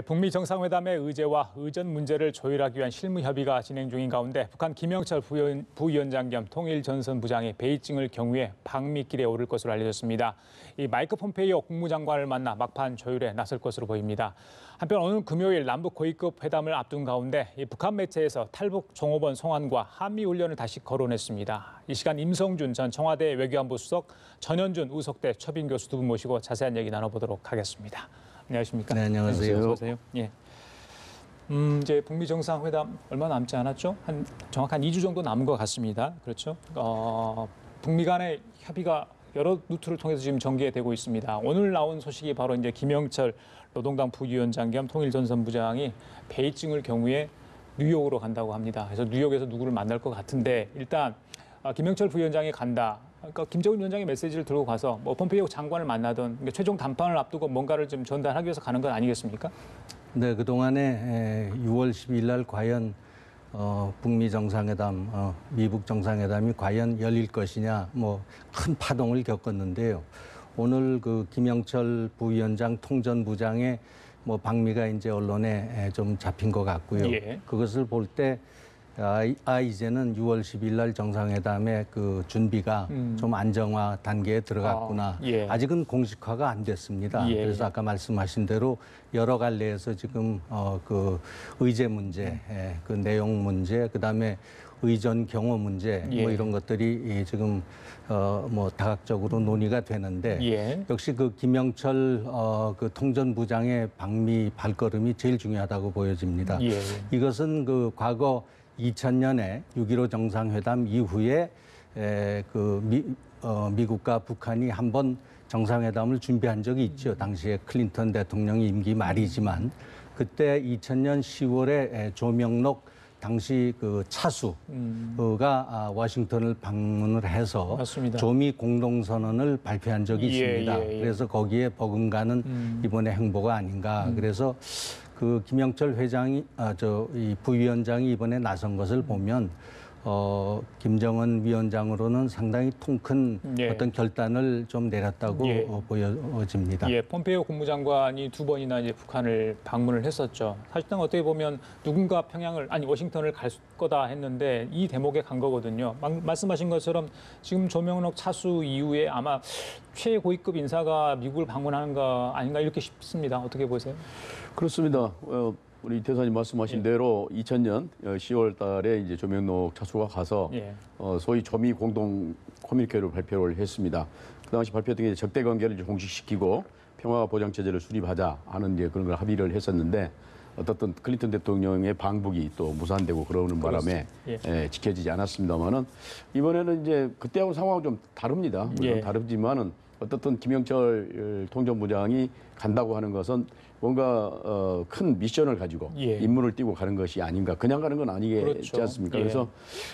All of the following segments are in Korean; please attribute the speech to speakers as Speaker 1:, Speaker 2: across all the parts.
Speaker 1: 북미 정상회담의 의제와 의전 문제를 조율하기 위한 실무 협의가 진행 중인 가운데 북한 김영철 부위원장 겸 통일전선부장이 베이징을 경유해 방미길에 오를 것으로 알려졌습니다. 이 마이크 폼페이오 국무장관을 만나 막판 조율에 나설 것으로 보입니다. 한편 오늘 금요일 남북 고위급 회담을 앞둔 가운데 북한 매체에서 탈북 종업원 송환과 한미 훈련을 다시 거론했습니다. 이 시간 임성준 전 청와대 외교안보 수석, 전현준 우석대 초빙 교수 두 분 모시고 자세한 얘기 나눠보도록 하겠습니다. 안녕하십니까?
Speaker 2: 네, 안녕하세요.
Speaker 1: 어서 오세요. 예. 이제 북미 정상회담 얼마 남지 않았죠? 정확한 2주 정도 남은 것 같습니다. 그렇죠? 북미 간의 협의가 여러 루트를 통해서 지금 전개되고 있습니다. 오늘 나온 소식이 바로 이제 김영철 노동당 부위원장 겸 통일전선부장이 베이징을 경유해 뉴욕으로 간다고 합니다. 그래서 뉴욕에서 누구를 만날 것 같은데 일단 김영철 부위원장이 간다. 그러니까 김정은 위원장의 메시지를 들고 가서 뭐 폼페이오 장관을 만나든 그러니까 최종 담판을 앞두고 뭔가를 좀 전달하기 위해서 가는 건 아니겠습니까?
Speaker 2: 네, 그동안에 6월 12일 날 과연 북미 정상회담, 미북 정상회담이 과연 열릴 것이냐, 뭐 큰 파동을 겪었는데요. 오늘 그 김영철 부위원장 통전부장의 뭐 방미가 이제 언론에 좀 잡힌 것 같고요.
Speaker 1: 예.
Speaker 2: 그것을 볼 때 이제는 6월 10일 날 정상회담의 그 준비가 좀 안정화 단계에 들어갔구나.
Speaker 1: 예.
Speaker 2: 아직은 공식화가 안 됐습니다.
Speaker 1: 예.
Speaker 2: 그래서 아까 말씀하신 대로 여러 갈래에서 지금 그 의제 문제, 그 내용 문제, 그다음에 의전 경호 문제
Speaker 1: 예.
Speaker 2: 뭐 이런 것들이 지금 뭐 다각적으로 논의가 되는데
Speaker 1: 예.
Speaker 2: 역시 그 김영철 그 통전부장의 방미 발걸음이 제일 중요하다고 보여집니다.
Speaker 1: 예.
Speaker 2: 이것은 그 과거 2000년에 6.15 정상회담 이후에 미국과 북한이 한번 정상회담을 준비한 적이 있죠. 당시에 클린턴 대통령이 임기 말이지만 그때 2000년 10월에 조명록 당시 그 차수가 워싱턴을 방문을 해서
Speaker 1: 맞습니다.
Speaker 2: 조미 공동선언을 발표한 적이 있습니다. 그래서 거기에 버금가는 이번의 행보가 아닌가. 그래서 그 김영철 회장이 이 부위원장이 이번에 나선 것을 보면 김정은 위원장으로는 상당히 통큰 어떤 결단을 좀 내렸다고 보여집니다.
Speaker 1: 예, 폼페이오 국무장관이 2번이나 이제 북한을 방문을 했었죠. 사실상 어떻게 보면 누군가 워싱턴을 갈 거다 했는데 이 대목에 간 거거든요. 말씀하신 것처럼 지금 조명록 차수 이후에 아마 최고위급 인사가 미국을 방문하는 거 아닌가 이렇게 싶습니다. 어떻게 보세요?
Speaker 3: 그렇습니다. 우리 이 대사님 말씀하신 대로 2000년 10월 달에 이제 조명록 차수가 가서 소위 조미 공동 커뮤니케를 발표를 했습니다. 그 당시 발표했던 게 적대 관계를 이제 공식시키고 평화 보장 체제를 수립하자 하는 이제 그런 걸 합의를 했었는데 어떻든 클린턴 대통령의 방북이 또 무산되고 그러는 바람에 지켜지지 않았습니다만은 이번에는 이제 그때하고 상황은 좀 다릅니다. 물론 다르지만은 어떻든 김영철 통전부장이 간다고 하는 것은 뭔가 큰 미션을 가지고 임무를 띠고 가는 것이 아닌가. 그냥 가는 건 아니겠지 않습니까? 그래서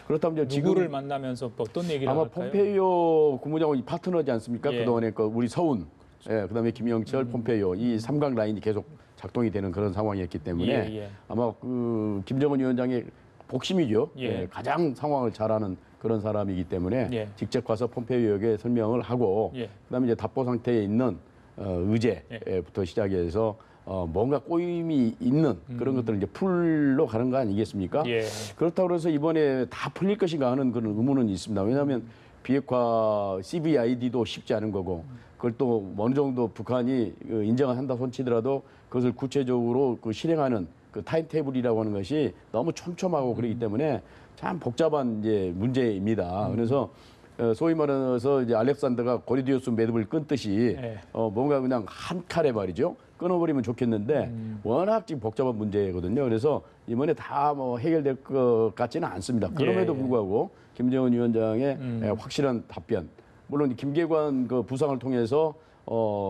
Speaker 3: 그렇다면 이제
Speaker 1: 누구를 만나면서 어떤 얘기를
Speaker 3: 아마
Speaker 1: 할까요?
Speaker 3: 폼페이오 국무장관이 파트너지 않습니까? 그동안에 우리 서훈, 그다음에 김영철, 폼페이오 이 삼각 라인이 계속 작동이 되는 그런 상황이었기 때문에 아마 그 김정은 위원장의 복심이죠. 가장 상황을 잘 아는 그런 사람이기 때문에 직접 가서 폼페이오에게 설명을 하고 그다음에 이제 답보 상태에 있는 의제부터 시작해서 뭔가 꼬임이 있는 그런 것들을 이제 풀러 가는 거 아니겠습니까? 그렇다고 해서 이번에 다 풀릴 것인가 하는 그런 의문은 있습니다. 왜냐하면 비핵화 CVID도 쉽지 않은 거고 그걸 또 어느 정도 북한이 인정을 한다 손치더라도 그것을 구체적으로 실행하는 그 타임테이블이라고 하는 것이 너무 촘촘하고 그렇기 때문에 참 복잡한 이제 문제입니다. 그래서 소위 말해서 이제 알렉산더가 고리디우스 매듭을 끊듯이 뭔가 그냥 한 칼에 말이죠. 끊어버리면 좋겠는데 워낙 지금 복잡한 문제거든요. 그래서 이번에 다 뭐 해결될 것 같지는 않습니다. 그럼에도 불구하고 김정은 위원장의 확실한 답변, 물론 김계관 그 부상을 통해서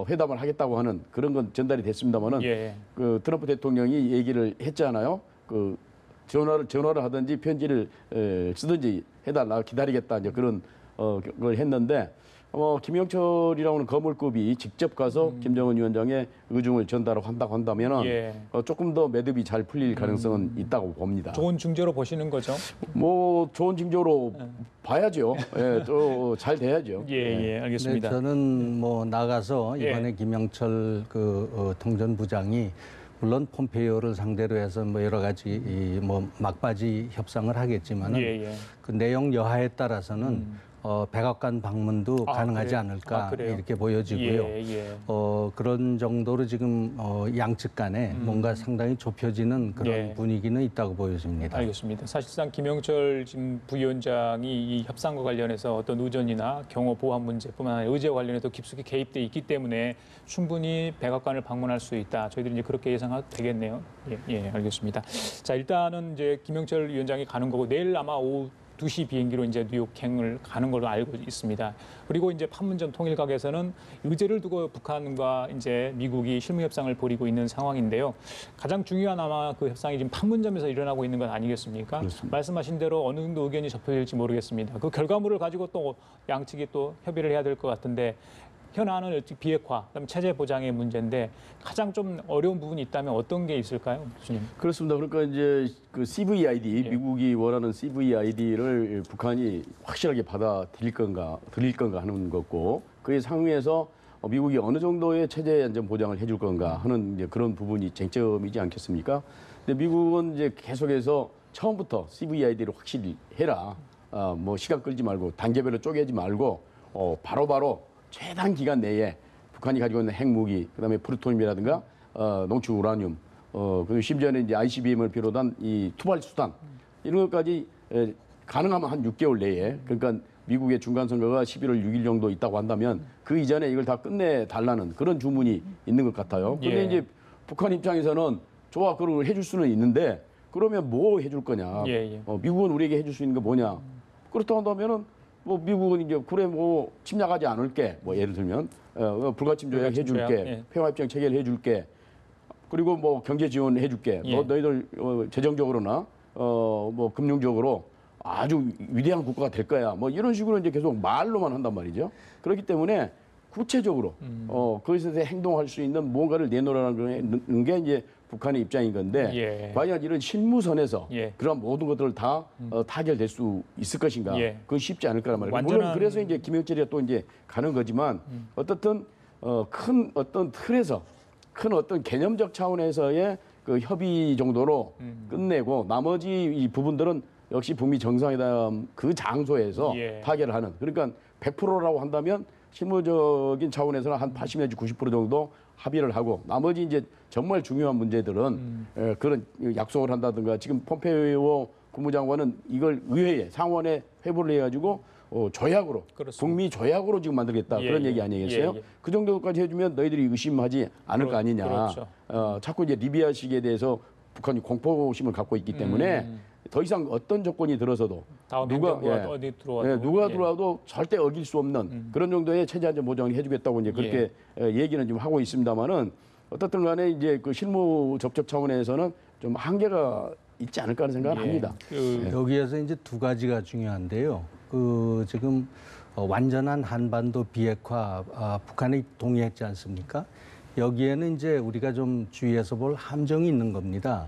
Speaker 3: 회담을 하겠다고 하는 그런 건 전달이 됐습니다만은 그 트럼프 대통령이 얘기를 했잖아요. 그 전화를 하든지 편지를 쓰든지 해달라 기다리겠다 이제 그런 걸 했는데 김영철이라고 하는 거물급이 직접 가서 김정은 위원장의 의중을 전달한다고 한다면은 조금 더 매듭이 잘 풀릴 가능성은 있다고 봅니다.
Speaker 1: 좋은 징조로 보시는 거죠?
Speaker 3: 뭐 좋은 징조로 봐야죠. 또 잘 돼야죠.
Speaker 1: 알겠습니다.
Speaker 2: 네, 저는 뭐 나가서 이번에 김영철 그 통전부장이 물론 폼페이오를 상대로 해서 뭐 여러 가지 뭐 막바지 협상을 하겠지만은 그 내용 여하에 따라서는 백악관 방문도 가능하지
Speaker 1: 그래요?
Speaker 2: 않을까
Speaker 1: 그래요?
Speaker 2: 이렇게 보여지고요. 그런 정도로 지금 양측 간에 뭔가 상당히 좁혀지는 그런 분위기는 있다고 보여집니다.
Speaker 1: 알겠습니다. 사실상 김영철 지금 부위원장이 이 협상과 관련해서 어떤 의전이나 경호 보안 문제뿐만 아니라 의제와 관련해서 깊숙이 개입돼 있기 때문에 충분히 백악관을 방문할 수 있다. 저희들이 이제 그렇게 예상해도 되겠네요. 예, 알겠습니다. 자, 일단은 이제 김영철 위원장이 가는 거고 내일 아마 오후 2시 비행기로 이제 뉴욕행을 가는 걸로 알고 있습니다. 그리고 이제 판문점 통일각에서는 의제를 두고 북한과 이제 미국이 실무 협상을 벌이고 있는 상황인데요. 가장 중요한 아마 그 협상이 지금 판문점에서 일어나고 있는 것 아니겠습니까?
Speaker 3: 그렇습니다.
Speaker 1: 말씀하신 대로 어느 정도 의견이 접혀질지 모르겠습니다. 그 결과물을 가지고 또 양측이 또 협의를 해야 될 것 같은데 현안은 비핵화, 그다음에 체제 보장의 문제인데 가장 좀 어려운 부분이 있다면 어떤 게 있을까요, 교수님?
Speaker 3: 그렇습니다. 그러니까 이제 그 CVID, 미국이 원하는 CVID를 북한이 확실하게 받아들일 건가 하는 거고, 그에 상응해서 미국이 어느 정도의 체제 안전 보장을 해줄 건가 하는 이제 그런 부분이 쟁점이지 않겠습니까? 근데 미국은 이제 계속해서 처음부터 CVID를 확실히 해라. 뭐 시간 끌지 말고 단계별로 쪼개지 말고 바로바로 최단 기간 내에 북한이 가지고 있는 핵무기, 그다음에 플루토늄이라든가 농축 우라늄, 그리고 심지어는 이제 ICBM을 비롯한 이 투발 수단 이런 것까지 가능하면 한 6개월 내에, 그러니까 미국의 중간 선거가 11월 6일 정도 있다고 한다면 그 이전에 이걸 다 끝내 달라는 그런 주문이 있는 것 같아요. 그런데 이제 북한 입장에서는 좋아, 그런 걸 해줄 수는 있는데 그러면 뭐 해줄 거냐? 미국은 우리에게 해줄 수 있는 게 뭐냐? 그렇다고 한다면은 뭐 미국은 이제 그래 뭐 침략하지 않을게, 뭐 예를 들면 불가침 조약 해줄게, 평화 협정 체결 해줄게, 그리고 뭐 경제 지원 해줄게, 너희들 재정적으로나 뭐 금융적으로 아주 위대한 국가가 될 거야, 뭐 이런 식으로 이제 계속 말로만 한단 말이죠. 그렇기 때문에 구체적으로 거기서 행동할 수 있는 뭔가를 내놓으라는 게 이제 북한의 입장인 건데 과연 이런 실무선에서 그런 모든 것들을 다 타결될 수 있을 것인가? 그건 쉽지 않을 거란 말이에요. 물론 그래서 이제 김영철이가 또 이제 가는 거지만 어떻든 큰 어떤 틀에서 큰 어떤 개념적 차원에서의 그 협의 정도로 끝내고 나머지 이 부분들은 역시 북미 정상회담 그 장소에서 타결을 하는, 그러니까 100%라고 한다면 실무적인 차원에서는 한 80 내지 90% 정도 합의를 하고 나머지 이제 정말 중요한 문제들은 그런 약속을 한다든가, 지금 폼페이오 국무장관은 이걸 의회에 상원에 회부를 해가지고 조약으로 북미 조약으로 지금 만들겠다 그런 얘기 아니겠어요? 그 정도까지 해주면 너희들이 의심하지 않을 거 아니냐. 자꾸 이제 리비아식에 대해서 북한이 공포심을 갖고 있기 때문에 더 이상 어떤 조건이 들어서도 누가 들어와도 절대 어길 수 없는 그런 정도의 체제 안전 보장을 해주겠다고 이제 그렇게 얘기는 좀 하고 있습니다만은 어떻든 간에 이제 그 실무 접촉 차원에서는 좀 한계가 있지 않을까 하는 생각을 합니다.
Speaker 2: 여기에서 이제 두 가지가 중요한데요. 그 지금 완전한 한반도 비핵화 북한이 동의했지 않습니까? 여기에는 이제 우리가 좀 주의해서 볼 함정이 있는 겁니다.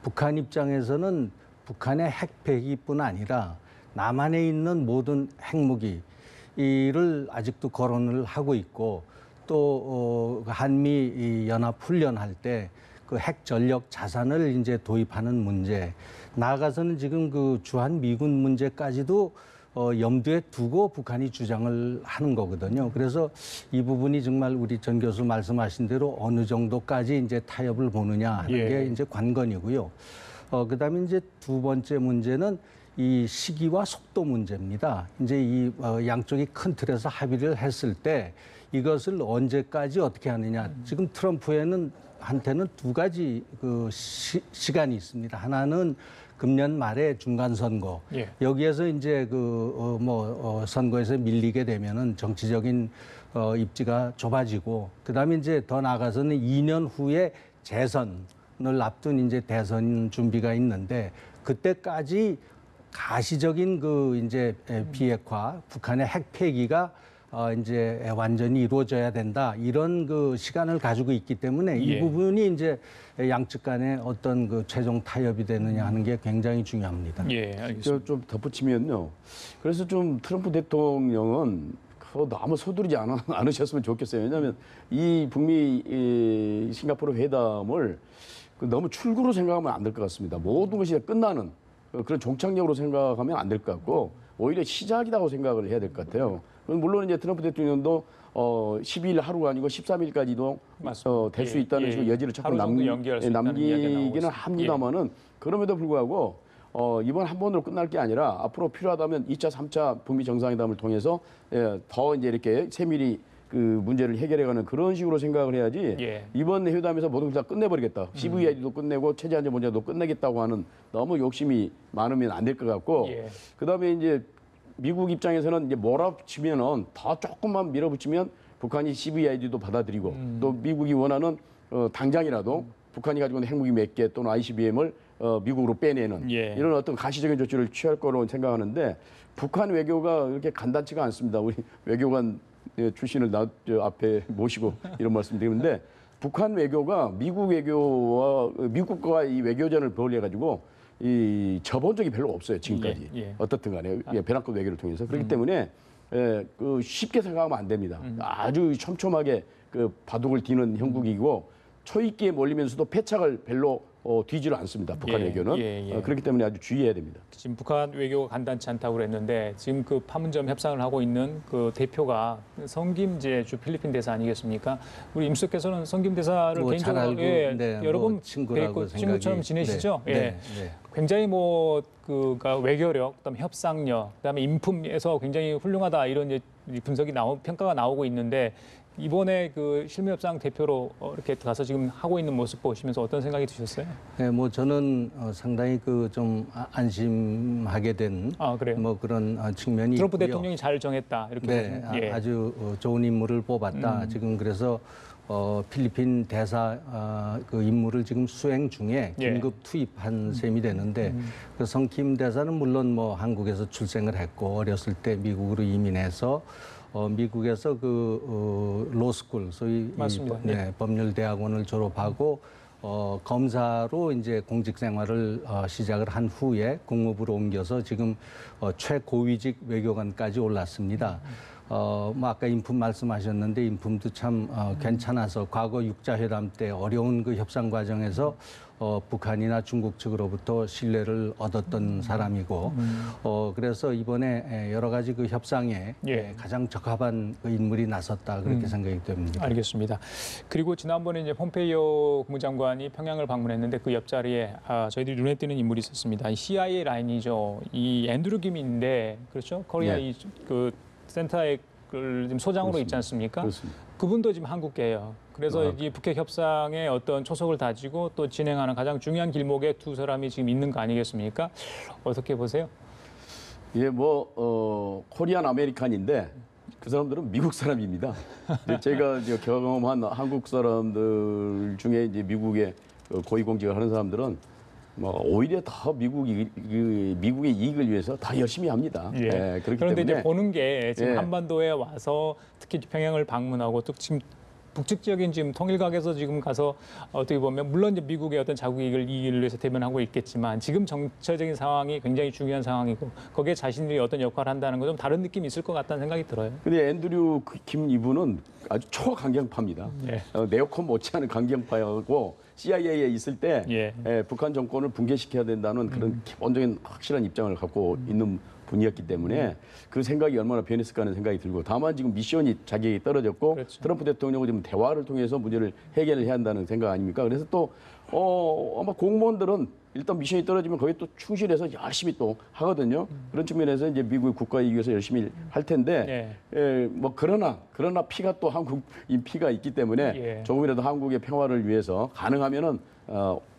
Speaker 2: 북한 입장에서는 북한의 핵폐기뿐 아니라 남한에 있는 모든 핵무기를 아직도 거론을 하고 있고, 또 한미 연합 훈련할 때 그 핵 전력 자산을 이제 도입하는 문제, 나아가서는 지금 그 주한 미군 문제까지도 염두에 두고 북한이 주장을 하는 거거든요. 그래서 이 부분이 정말 우리 전 교수 말씀하신 대로 어느 정도까지 이제 타협을 보느냐 하는 게 이제 관건이고요. 그다음에 이제 두 번째 문제는 이 시기와 속도 문제입니다. 이제 이 양쪽이 큰 틀에서 합의를 했을 때 이것을 언제까지 어떻게 하느냐. 지금 한테는 두 가지 그 시간이 있습니다. 하나는 금년 말에 중간 선거. 여기에서 이제 선거에서 밀리게 되면은 정치적인 입지가 좁아지고, 그다음에 이제 더 나아가서는 2년 후에 재선을 앞둔 이제 대선 준비가 있는데, 그때까지 가시적인 그 이제 비핵화, 북한의 핵 폐기가 이제 완전히 이루어져야 된다, 이런 그 시간을 가지고 있기 때문에 이 부분이 이제 양측 간에 어떤 그 최종 타협이 되느냐 하는 게 굉장히 중요합니다.
Speaker 3: 알겠습니다. 좀 덧붙이면요. 그래서 좀 트럼프 대통령은 너무 서두르지 않으셨으면 좋겠어요. 왜냐하면 이 북미 싱가포르 회담을 너무 출구로 생각하면 안 될 것 같습니다. 모든 것이 끝나는 그런 종착역으로 생각하면 안 될 것 같고 오히려 시작이라고 생각을 해야 될 것 같아요. 물론 이제 트럼프 대통령도 12일 하루가 아니고 13일까지도 될 수 있다는 식으로 여지를 자꾸 남기기는 합니다만은 그럼에도 불구하고 이번 한 번으로 끝날 게 아니라 앞으로 필요하다면 2차, 3차 북미 정상회담을 통해서 더 이제 이렇게 세밀히 그 문제를 해결해가는 그런 식으로 생각을 해야지 이번 회담에서 모든 걸 다 끝내버리겠다. CVI도 끝내고 체제안전 문제도 끝내겠다고 하는 너무 욕심이 많으면 안 될 것 같고 그다음에 이제 미국 입장에서는 이제 몰아치면은 더 조금만 밀어붙이면 북한이 CVI도 받아들이고 또 미국이 원하는 당장이라도 북한이 가지고 있는 핵무기 몇 개 또는 ICBM을 미국으로 빼내는 이런 어떤 가시적인 조치를 취할 거로 생각하는데 북한 외교가 그렇게 간단치가 않습니다. 우리 외교관 출신을 앞에 모시고 이런 말씀드리는데 북한 외교가 미국과 이 외교전을 벌여 가지고 이 접은 적이 별로 없어요 지금까지 어떻든 간에 벼랑끝 외교를 통해서 그렇기 때문에 그 쉽게 생각하면 안 됩니다. 아주 촘촘하게 그 바둑을 뒤는 형국이고 초입기에 몰리면서도 패착을 별로 뒤지를 않습니다. 북한 외교는 그렇기 때문에 아주 주의해야 됩니다.
Speaker 1: 지금 북한 외교가 간단치 않다고 그랬는데 지금 그 판문점 협상을 하고 있는 그 대표가 성김재 주 필리핀 대사 아니겠습니까? 우리 임 수석께서는 성김 대사를 개인적으로 여러 번 뵙고 친구처럼 지내시죠? 굉장히 그가 외교력, 그다음에 협상력, 그다음에 인품에서 굉장히 훌륭하다 이런 분석이 평가가 나오고 있는데. 이번에 그 실무협상 대표로 이렇게 가서 지금 하고 있는 모습 보시면서 어떤 생각이 드셨어요?
Speaker 2: 네, 저는 상당히 좀 안심하게 된 그런 측면이
Speaker 1: 트럼프
Speaker 2: 있고요.
Speaker 1: 대통령이 잘 정했다 이렇게 보시면
Speaker 2: 아주 좋은 인물을 뽑았다. 지금 그래서 필리핀 대사 그 임무를 지금 수행 중에 긴급 투입한 셈이 되는데 그 성킴 대사는 물론 한국에서 출생을 했고 어렸을 때 미국으로 이민해서 미국에서 로스쿨 소위 법률대학원을 졸업하고 검사로 이제 공직 생활을 시작을 한 후에 국무부로 옮겨서 지금 최고위직 외교관까지 올랐습니다. 아까 인품 말씀하셨는데 인품도 참 괜찮아서 과거 육자회담 때 어려운 그 협상 과정에서 북한이나 중국 측으로부터 신뢰를 얻었던 사람이고 그래서 이번에 여러 가지 그 협상에 가장 적합한 그 인물이 나섰다 그렇게 생각이 됩니다.
Speaker 1: 알겠습니다. 그리고 지난번에 이제 폼페이오 국무장관이 평양을 방문했는데 그 옆자리에 저희들이 눈에 띄는 인물이 있었습니다. 이 CIA 라인이죠. 이 앤드류 김인데 그렇죠? 코리아 그 센터의 지금 소장으로 있지 않습니까?
Speaker 3: 그렇습니다.
Speaker 1: 그분도 지금 한국계예요. 그래서 이 북핵 협상의 어떤 초석을 다지고 또 진행하는 가장 중요한 길목에 두 사람이 지금 있는 거 아니겠습니까? 어떻게 보세요?
Speaker 3: 코리안 아메리칸인데 그 사람들은 미국 사람입니다. 제가 경험한 한국 사람들 중에 이제 미국에 고위공직을 하는 사람들은 오히려 더 미국의 이익을 위해서 더 열심히 합니다. 그렇기
Speaker 1: 그런데
Speaker 3: 때문에
Speaker 1: 이제 보는 게 지금 한반도에 와서 특히 평양을 방문하고 또 지금 북측적인 지금 통일각에서 지금 가서 어떻게 보면 물론 이제 미국의 어떤 자국 이익을 위해서 대변하고 있겠지만 지금 정치적인 상황이 굉장히 중요한 상황이고 거기에 자신들이 어떤 역할을 한다는 건 좀 다른 느낌이 있을 것 같다는 생각이 들어요.
Speaker 3: 근데 앤드류 김 이분은 아주 초강경파입니다. 네오콘 못지않은 강경파였고 CIA에 있을 때 북한 정권을 붕괴시켜야 된다는 그런 기본적인 확실한 입장을 갖고 있는 분이었기 때문에 그 생각이 얼마나 변했을까 하는 생각이 들고 다만 지금 미션이 자격이 떨어졌고 트럼프 대통령은 지금 대화를 통해서 문제를 해결을 해야 한다는 생각 아닙니까? 그래서 또 아마 공무원들은 일단 미션이 떨어지면 거기에 또 충실해서 열심히 또 하거든요. 그런 측면에서 이제 미국의 국가 이익 위해서 열심히 할 텐데 그러나 피가 또 한국인 피가 있기 때문에 조금이라도 한국의 평화를 위해서 가능하면은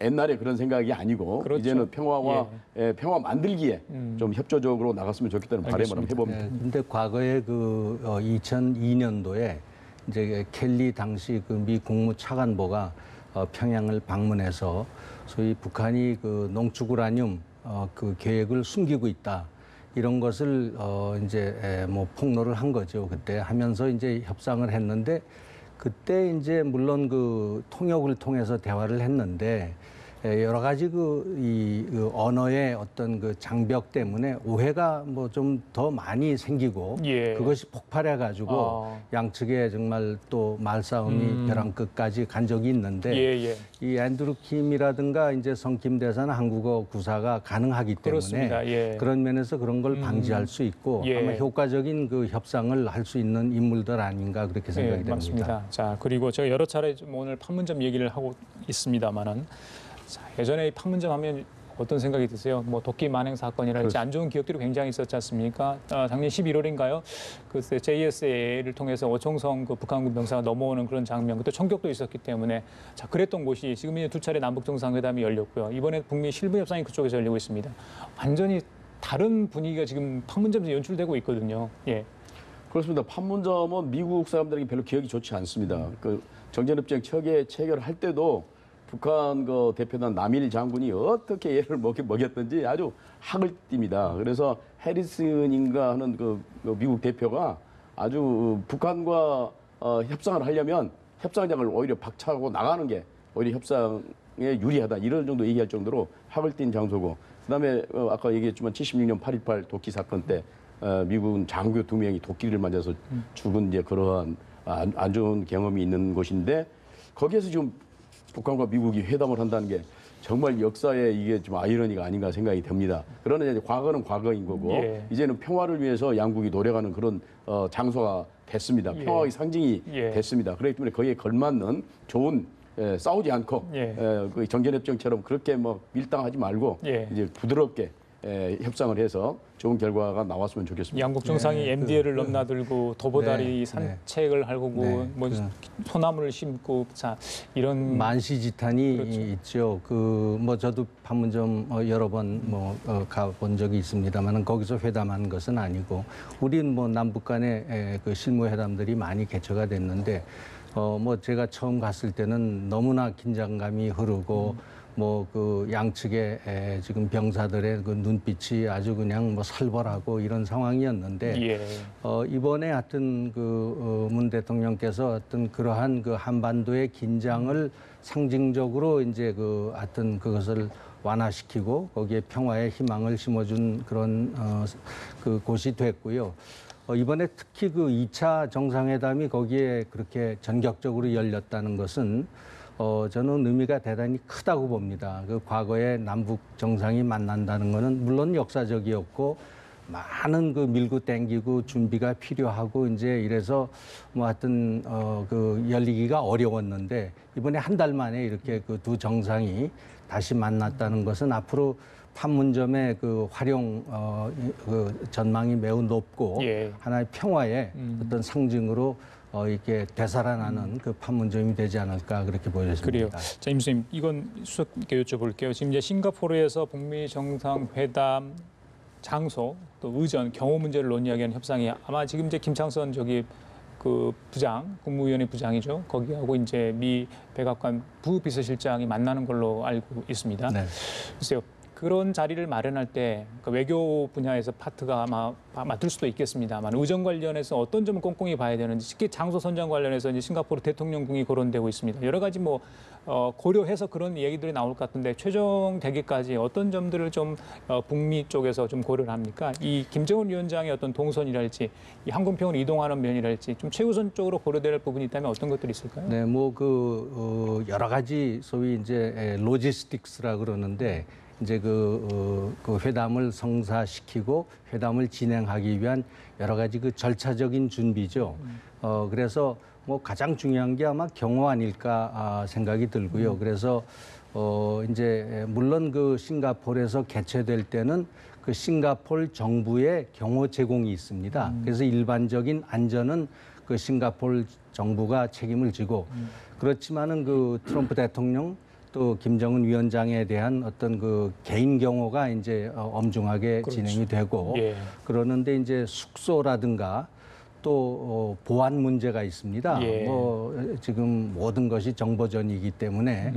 Speaker 3: 옛날에 그런 생각이 아니고 이제는 평화와 평화 만들기에 좀 협조적으로 나갔으면 좋겠다는 바람을 한번 해봅니다.
Speaker 2: 근데 과거에 그 2002년도에 이제 켈리 당시 그 미 국무차관보가 평양을 방문해서 소위 북한이 그 농축 우라늄 그 계획을 숨기고 있다. 이런 것을 이제 폭로를 한 거죠. 그때 하면서 이제 협상을 했는데 그때 이제 물론 그 통역을 통해서 대화를 했는데 여러 가지 그 언어의 어떤 그 장벽 때문에 오해가 뭐 좀 더 많이 생기고
Speaker 1: 예.
Speaker 2: 그것이 폭발해 가지고 양측에 정말 또 말싸움이 벼랑 끝까지 간 적이 있는데
Speaker 1: 예.
Speaker 2: 이 앤드루 킴이라든가 이제 성킴 대사는 한국어 구사가 가능하기 때문에
Speaker 1: 예.
Speaker 2: 그런 면에서 그런 걸 방지할 수 있고
Speaker 1: 예.
Speaker 2: 아마 효과적인 그 협상을 할 수 있는 인물들 아닌가 그렇게 생각이 됩니다.
Speaker 1: 맞습니다. 자, 그리고 제가 여러 차례 좀 오늘 판문점 얘기를 하고 있습니다만은 자, 예전에 판문점 하면 어떤 생각이 드세요? 뭐 도끼 만행 사건이랄지 안 좋은 기억들이 굉장히 있었지 않습니까? 작년 11월인가요? 그때 JSA를 통해서 오총성 그 북한군 병사가 넘어오는 그런 장면, 그때 총격도 있었기 때문에 자 그랬던 곳이 지금 이제 두 차례 남북 정상회담이 열렸고요. 이번에 북미 실무 협상이 그쪽에서 열리고 있습니다. 완전히 다른 분위기가 지금 판문점에서 연출되고 있거든요. 예.
Speaker 3: 그렇습니다. 판문점은 미국 사람들에게 별로 기억이 좋지 않습니다. 그 정전협정 체결할 때도 북한 그 대표단 남일 장군이 어떻게 얘를 먹였던지 아주 학을 띱니다. 그래서 해리슨인가 하는 그 미국 대표가 아주 북한과 협상을 하려면 협상장을 오히려 박차고 나가는 게 오히려 협상에 유리하다. 이런 정도 얘기할 정도로 학을 띈 장소고. 그다음에 아까 얘기했지만 76년 8.18 도끼 사건 때 미군 장교 2명이 도끼를 맞아서 죽은 이제 그러한 안 좋은 경험이 있는 곳인데 거기에서 지금 북한과 미국이 회담을 한다는 게 정말 역사에 이게 좀 아이러니가 아닌가 생각이 듭니다. 그러나 이제 과거는 과거인 거고
Speaker 1: 예.
Speaker 3: 이제는 평화를 위해서 양국이 노력하는 그런 장소가 됐습니다. 평화의 상징이 됐습니다. 그렇기 때문에 거기에 걸맞는 좋은 싸우지 않고 그 정전협정처럼 그렇게 뭐 밀당하지 말고 이제 부드럽게 협상을 해서 좋은 결과가 나왔으면 좋겠습니다.
Speaker 1: 양국 정상이 MDL을 넘나들고 도보다리 산책을 하고 뭐 소나무를 심고 자 이런
Speaker 2: 만시지탄이 있죠. 그 뭐 저도 판문점 여러 번 뭐 가본 적이 있습니다만 거기서 회담한 것은 아니고 우리는 뭐 남북 간의 그 실무 회담들이 많이 개최가 됐는데 뭐 제가 처음 갔을 때는 너무나 긴장감이 흐르고 뭐 그 양측의 지금 병사들의 그 눈빛이 아주 그냥 뭐 살벌하고 이런 상황이었는데 이번에 하여튼 그 문 대통령께서 어떤 그러한 그 한반도의 긴장을 상징적으로 이제 그 하여튼 그것을 완화시키고 거기에 평화의 희망을 심어준 그런 그 곳이 됐고요. 이번에 특히 그 2차 정상회담이 거기에 그렇게 전격적으로 열렸다는 것은 저는 의미가 대단히 크다고 봅니다. 그 과거에 남북 정상이 만난다는 것은 물론 역사적이었고 많은 그 밀고 땡기고 준비가 필요하고 이제 이래서 뭐 하여튼 그 열리기가 어려웠는데 이번에 한 달 만에 이렇게 그 두 정상이 다시 만났다는 것은 앞으로 판문점의 그 활용 그 전망이 매우 높고 하나의 평화의 어떤 상징으로 이렇게 되살아나는 그 판문점이 되지 않을까 그렇게 보여집니다.
Speaker 1: 그래요. 자, 임 선생님, 이건 수석께 여쭤볼게요. 지금 이제 싱가포르에서 북미 정상회담 장소 또 의전 경호 문제를 논의하는 협상이 아마 지금 이제 김창선 그 부장 국무위원회 부장이죠. 거기하고 이제 미 백악관 부비서실장이 만나는 걸로 알고 있습니다. 네. 글쎄요. 그런 자리를 마련할 때 외교 분야에서 파트가 아마 맡을 수도 있겠습니다만 의전 관련해서 어떤 점을 꼼꼼히 봐야 되는지 특히 장소 선정 관련해서 이제 싱가포르 대통령궁이 거론되고 있습니다. 여러 가지 뭐 고려해서 그런 얘기들이 나올 것 같은데 최종 되기까지 어떤 점들을 좀 북미 쪽에서 좀 고려를 합니까? 이 김정은 위원장의 어떤 동선이랄지 이 항공편을 이동하는 면이랄지 좀 최우선적으로 고려될 부분이 있다면 어떤 것들이 있을까요?
Speaker 2: 네, 뭐 그 여러 가지 소위 이제 로지스틱스라 그러는데. 이제 그 회담을 성사시키고 회담을 진행하기 위한 여러 가지 그 절차적인 준비죠. 그래서 뭐 가장 중요한 게 아마 경호 아닐까 생각이 들고요. 그래서 이제 물론 그 싱가포르에서 개최될 때는 그 싱가포르 정부의 경호 제공이 있습니다. 그래서 일반적인 안전은 그 싱가포르 정부가 책임을 지고 그렇지만은 그 트럼프 대통령 또 김정은 위원장에 대한 어떤 그 개인 경호가 이제 엄중하게 진행이 되고 그러는데 이제 숙소라든가 또 보안 문제가 있습니다. 뭐 지금 모든 것이 정보전이기 때문에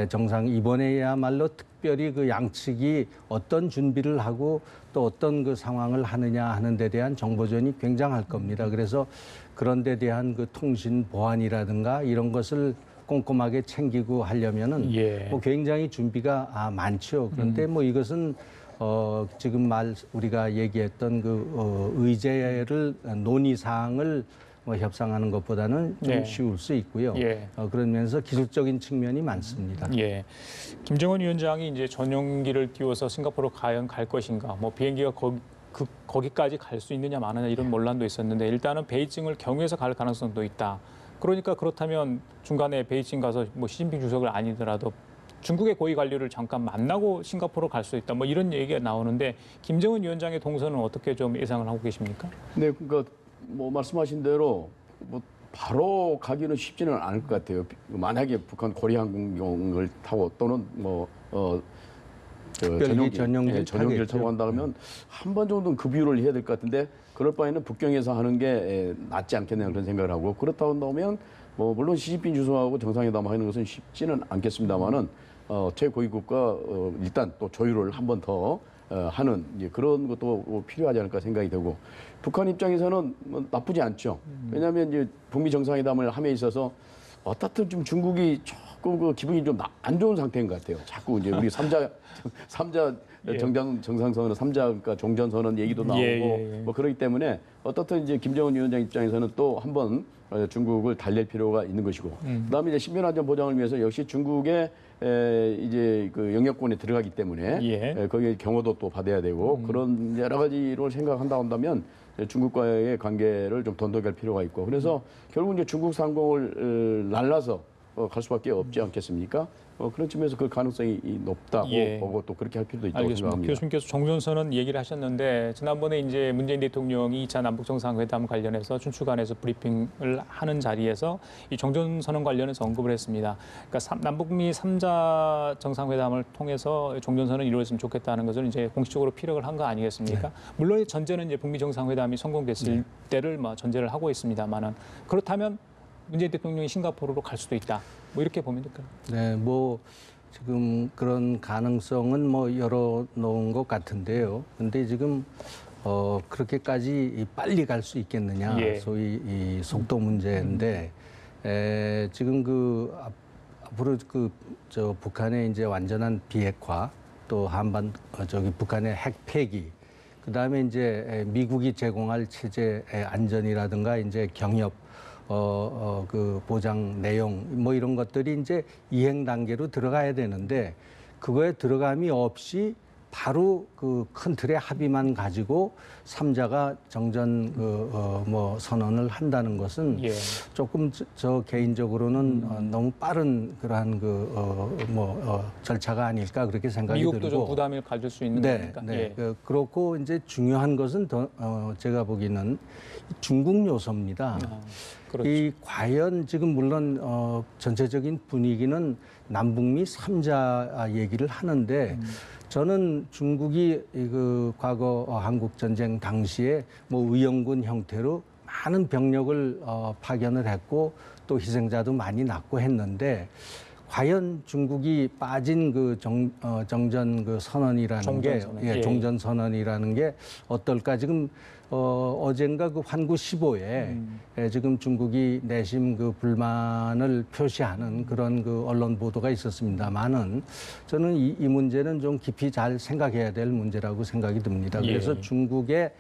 Speaker 2: 정상 이번에야말로 특별히 그 양측이 어떤 준비를 하고 또 어떤 그 상황을 하느냐 하는 데 대한 정보전이 굉장할 겁니다. 그래서 그런 데 대한 그 통신 보안이라든가 이런 것을 꼼꼼하게 챙기고 하려면은
Speaker 1: 예.
Speaker 2: 뭐 굉장히 준비가 많죠. 그런데 뭐 이것은 지금 우리가 얘기했던 그 의제를 논의 사항을 뭐 협상하는 것보다는 좀
Speaker 1: 예.
Speaker 2: 쉬울 수 있고요.
Speaker 1: 예.
Speaker 2: 그러면서 기술적인 측면이 많습니다.
Speaker 1: 예. 김정은 위원장이 이제 전용기를 띄워서 싱가포르 과연 갈 것인가, 뭐 비행기가 거기까지 갈 수 있느냐 마느냐 이런 논란도 있었는데 일단은 베이징을 경유해서 갈 가능성도 있다. 그러니까 그렇다면 중간에 베이징 가서 뭐 시진핑 주석을 아니더라도 중국의 고위 관료를 잠깐 만나고 싱가포르 갈 수 있다. 뭐 이런 얘기가 나오는데 김정은 위원장의 동선은 어떻게 좀 예상을 하고 계십니까?
Speaker 3: 네, 그러니까 뭐 말씀하신 대로 뭐 바로 가기는 쉽지는 않을 것 같아요. 만약에 북한 고리항공을 타고 또는 전용기를 타고 간다 그러면 한 번 정도는 급유를 해야 될 것 같은데 그럴 바에는 북경에서 하는 게 낫지 않겠냐 그런 생각을 하고 그렇다고 한다면 뭐 물론 시진핑 주석하고 정상회담 하는 것은 쉽지는 않겠습니다만은 최고위국과 일단 또 조율을 한 번 더 하는 이제 그런 것도 필요하지 않을까 생각이 되고 북한 입장에서는 뭐 나쁘지 않죠. 왜냐하면 이제 북미 정상회담을 함에 있어서 어떻든 좀 중국이 조금 그 기분이 좀 안 좋은 상태인 것 같아요. 자꾸 이제 우리 삼자
Speaker 1: 예.
Speaker 3: 정상선언, 삼자 그러니까 종전선언 얘기도 나오고 뭐 그렇기 때문에 어떻든 이제 김정은 위원장 입장에서는 또 한번 중국을 달랠 필요가 있는 것이고 그다음에 이제 신변안전 보장을 위해서 역시 중국의 이제 그 영역권에 들어가기 때문에 거기에 경호도 또 받아야 되고 그런 여러 가지를 생각한다 한다면 중국과의 관계를 좀 돈독할 필요가 있고 그래서 결국 이제 중국 상공을 날라서 갈 수밖에 없지 않겠습니까? 그런 측면에서 그 가능성이 높다고 보고 또 그렇게 할 필요도 있다고
Speaker 1: 알겠습니다.
Speaker 3: 생각합니다.
Speaker 1: 교수님께서 종전선언 얘기를 하셨는데 지난번에 이제 문재인 대통령이 2차 남북 정상회담 관련해서 춘추관에서 브리핑을 하는 자리에서 이 종전선언 관련해서 언급을 했습니다. 그러니까 남북미 3자 정상회담을 통해서 종전선언이 이루어졌으면 좋겠다는 것을 이제 공식적으로 피력을 한 거 아니겠습니까? 네. 물론 전제는 이제 북미 정상회담이 성공됐을 때를 뭐 전제를 하고 있습니다만은 그렇다면 문재인 대통령이 싱가포르로 갈 수도 있다. 뭐 이렇게 보면 될까요?
Speaker 2: 네, 뭐 지금 그런 가능성은 뭐 열어놓은 것 같은데요. 근데 지금 그렇게까지 빨리 갈 수 있겠느냐, 소위 이 속도 문제인데 지금 앞으로 북한의 이제 완전한 비핵화 또 북한의 핵 폐기. 그다음에 이제 미국이 제공할 체제 안전이라든가 이제 경협 그 보장 내용 뭐 이런 것들이 이제 이행 단계로 들어가야 되는데 그거에 들어감이 없이 바로 그 큰 틀의 합의만 가지고 3자가 정전 선언을 한다는 것은 조금 저 개인적으로는 너무 빠른 그러한 절차가 아닐까 그렇게 생각이 들고
Speaker 1: 미국도 좀 부담을 가질 수 있는 거니까.
Speaker 2: 네. 그렇고 이제 중요한 것은 제가 보기에는 중국 요소입니다.
Speaker 1: 그렇죠.
Speaker 2: 이 과연 지금 물론 전체적인 분위기는 남북미 3자 얘기를 하는데 저는 중국이 그 과거 한국 전쟁 당시에 뭐 의영군 형태로 많은 병력을 파견을 했고 또 희생자도 많이 났고 했는데 과연 중국이 빠진 그 정전 그 선언이라는 종전 선언이라는 게 어떨까 지금 어젠가 그 환구 15에 지금 중국이 내심 그 불만을 표시하는 그런 그 언론 보도가 있었습니다만은 저는 이 문제는 좀 깊이 잘 생각해야 될 문제라고 생각이 듭니다. 그래서 중국의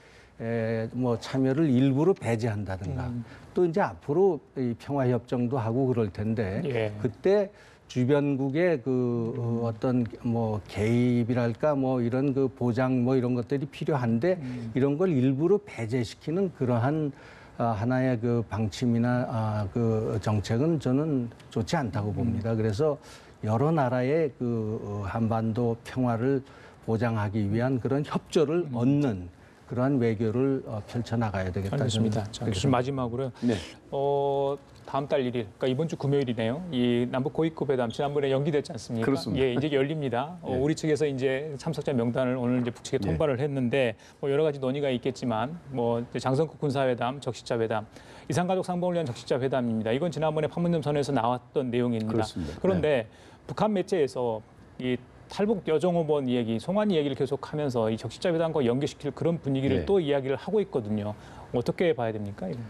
Speaker 2: 뭐 참여를 일부러 배제한다든가 또 이제 앞으로 이 평화협정도 하고 그럴 텐데 그때 주변국의 그 어떤 뭐 개입이랄까 뭐 이런 그 보장 뭐 이런 것들이 필요한데 이런 걸 일부러 배제시키는 그러한 하나의 그 방침이나 그 정책은 저는 좋지 않다고 봅니다. 그래서 여러 나라의 그 한반도 평화를 보장하기 위한 그런 협조를 얻는 그러한 외교를 펼쳐나가야 되겠다.
Speaker 1: 알겠습니다. 자, 교수님 마지막으로요.
Speaker 3: 네.
Speaker 1: 다음 달 1일, 그러니까 이번 주 금요일이네요. 이 남북 고위급 회담 지난번에 연기됐지 않습니까?
Speaker 3: 그렇습니다.
Speaker 1: 이제 열립니다. 우리 측에서 이제 참석자 명단을 오늘 이제 북측에 통보를 했는데 뭐 여러 가지 논의가 있겠지만 뭐 장성급 군사회담, 적시자 회담, 이산가족 상봉을 위한 적시자 회담입니다. 이건 지난번에 판문점 선언에서 나왔던 내용입니다.
Speaker 3: 그렇습니다.
Speaker 1: 그런데 북한 매체에서 이 탈북 여정호번 이야기, 송환 이야기를 계속하면서 이 적시자 회담과 연계시킬 그런 분위기를 또 이야기를 하고 있거든요. 어떻게 봐야 됩니까? 이건?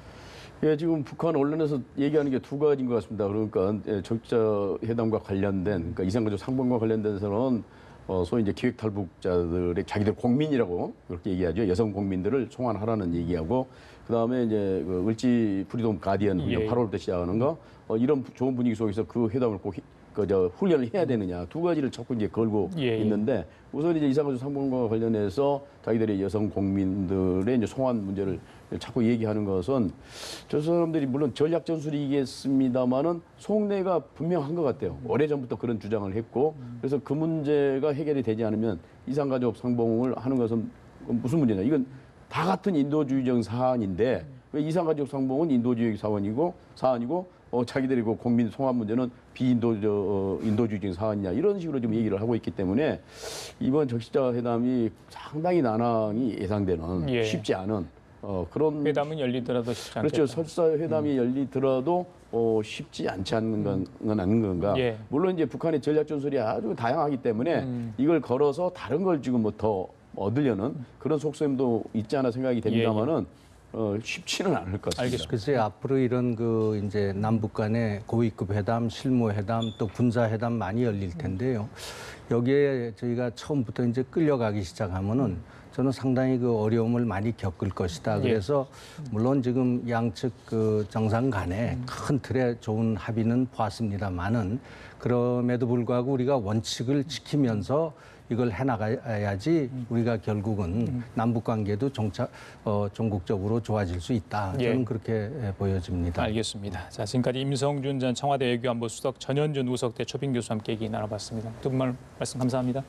Speaker 3: 예, 지금 북한 언론에서 얘기하는 게 두 가지인 것 같습니다. 그러니까 적자 회담과 관련된, 그러니까 이산가족 상봉과 관련돼서는 소위 이제 기획 탈북자들의 자기들 국민이라고 그렇게 얘기하죠. 여성 국민들을 송환하라는 얘기하고, 그 다음에 이제 그 을지 프리덤 가디언 8월부터 시작하는 거, 이런 좋은 분위기 속에서 그 회담을 꼭 훈련을 해야 되느냐, 두 가지를 자꾸 이제 걸고 있는데, 우선 이제 이산가족 상봉과 관련해서 자기들의 여성 국민들의 이제 송환 문제를 자꾸 얘기하는 것은 저 사람들이 물론 전략 전술이겠습니다만은 속내가 분명한 것 같아요. 오래전부터 그런 주장을 했고, 그래서 그 문제가 해결이 되지 않으면 이산가족 상봉을 하는 것은 무슨 문제냐. 이건 다 같은 인도주의적 사안인데 왜 이산가족 상봉은 인도주의 사안이고 자기들이 그 국민 송환 문제는 인도주의적 사안이냐, 이런 식으로 지금 얘기를 하고 있기 때문에 이번 적시자 회담이 상당히 난항이 예상되는 쉽지 않은 그런
Speaker 1: 회담은 열리더라도 쉽지 않겠다.
Speaker 3: 그렇죠. 설사 회담이 열리더라도 쉽지 않지 않는 건 아닌 건가. 물론 이제 북한의 전략 전술이 아주 다양하기 때문에 이걸 걸어서 다른 걸 지금 뭐 더 얻으려는 그런 속셈도 있지 않아 생각이 됩니다만은 쉽지는 않을 것 같습니다.
Speaker 2: 알겠습니다. 글쎄 앞으로 이런 그 이제 남북 간의 고위급 회담, 실무 회담, 또 군사 회담 많이 열릴 텐데요. 여기에 저희가 처음부터 이제 끌려가기 시작하면은 저는 상당히 그 어려움을 많이 겪을 것이다. 그래서 물론 지금 양측 그 정상 간에 큰 틀에 좋은 합의는 보았습니다만은 그럼에도 불구하고 우리가 원칙을 지키면서 이걸 해나가야지 우리가 결국은 남북 관계도 전국적으로 좋아질 수 있다. 저는 그렇게 보여집니다.
Speaker 1: 알겠습니다. 자, 지금까지 임성준 전 청와대 외교안보수석, 전현준 우석대 초빙 교수와 함께 얘기 나눠봤습니다. 두 분 말씀 감사합니다.